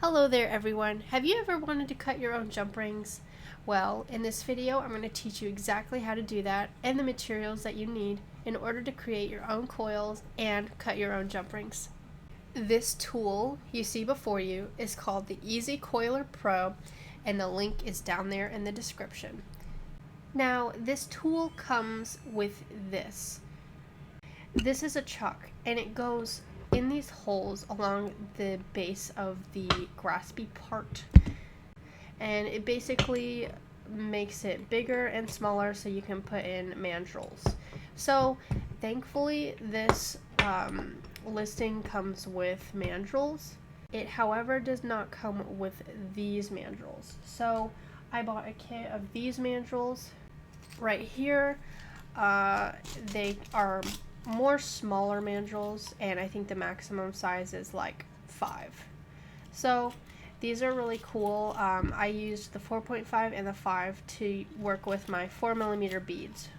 Hello there everyone. Have you ever wanted to cut your own jump rings? Well, in this video I'm going to teach you exactly how to do that and the materials that you need in order to create your own coils and cut your own jump rings. This tool you see before you is called the Easy Coiler Pro, and the link is down there in the description. Now this tool comes with this. This is a chuck and it goes in these holes along the base of the graspy part, and it basically makes it bigger and smaller so you can put in mandrels. So thankfully this listing comes with mandrels. It however does not come with these mandrels, so I bought a kit of these mandrels right here. They are more smaller mandrels, and I think the maximum size is like 5. So these are really cool. I used the 4.5 and the 5 to work with my 4mm beads.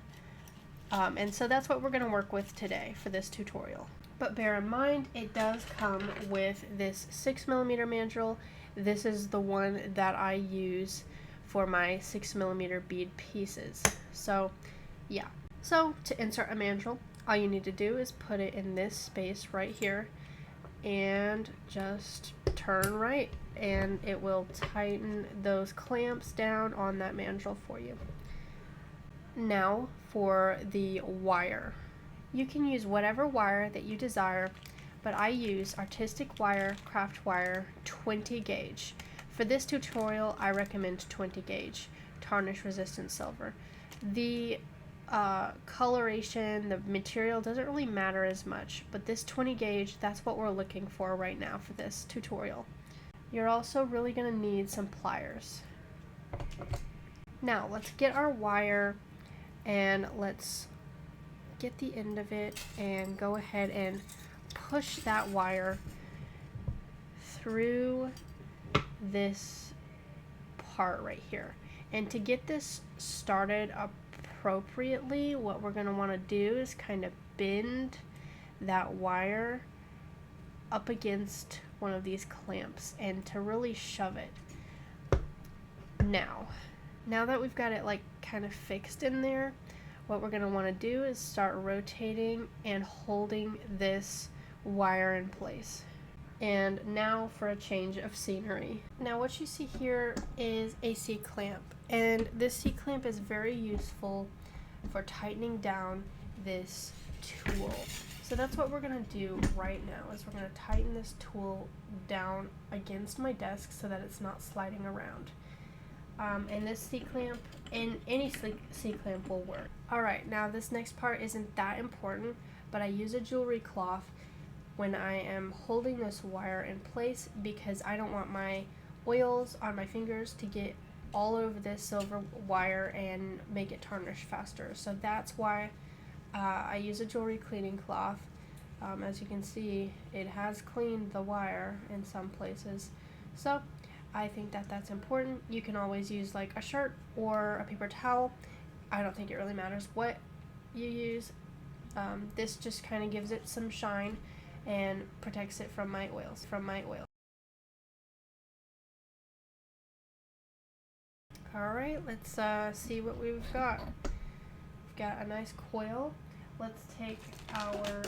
And so that's what we're going to work with today for this tutorial. But bear in mind, it does come with this 6mm mandrel. This is the one that I use for my 6mm bead pieces. So yeah. So to insert a mandrel, all you need to do is put it in this space right here and just turn right, and it will tighten those clamps down on that mandrel for you. Now for the wire. You can use whatever wire that you desire, but I use artistic wire, craft wire, 20 gauge. For this tutorial I recommend 20 gauge, tarnish resistant silver. The coloration, the material doesn't really matter as much, but this 20 gauge, that's what we're looking for right now for this tutorial. You're also really going to need some pliers. Now let's get our wire and let's get the end of it and go ahead and push that wire through this part right here. And to get this started appropriately, what we're going to want to do is kind of bend that wire up against one of these clamps and to really shove it. Now that we've got it like kind of fixed in there, what we're going to want to do is start rotating and holding this wire in place. And now for a change of scenery. Now what you see here is a C-clamp, and this C-clamp is very useful for tightening down this tool. So that's what we're going to do right now, is we're going to tighten this tool down against my desk so that it's not sliding around. And this C-clamp, and any C-clamp will work. Alright, now this next part isn't that important, but I use a jewelry cloth when I am holding this wire in place because I don't want my oils on my fingers to get all over this silver wire and make it tarnish faster. So that's why I use a jewelry cleaning cloth. As you can see, it has cleaned the wire in some places. So I think that that's important. You can always use like a shirt or a paper towel. I don't think it really matters what you use. This just kind of gives it some shine and protects it from my oils. Alright, let's see what we've got. We've got a nice coil. Let's take our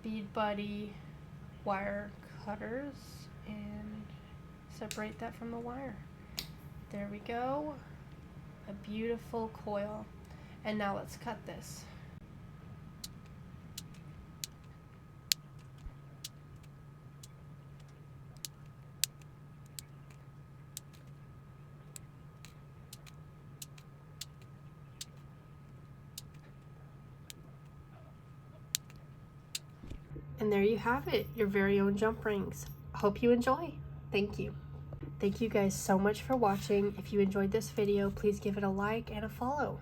Bead Buddy wire cutters and separate that from the wire. There we go. A beautiful coil. And now let's cut this. And there you have it, your very own jump rings. Hope you enjoy. Thank you. Thank you guys so much for watching. If you enjoyed this video, please give it a like and a follow.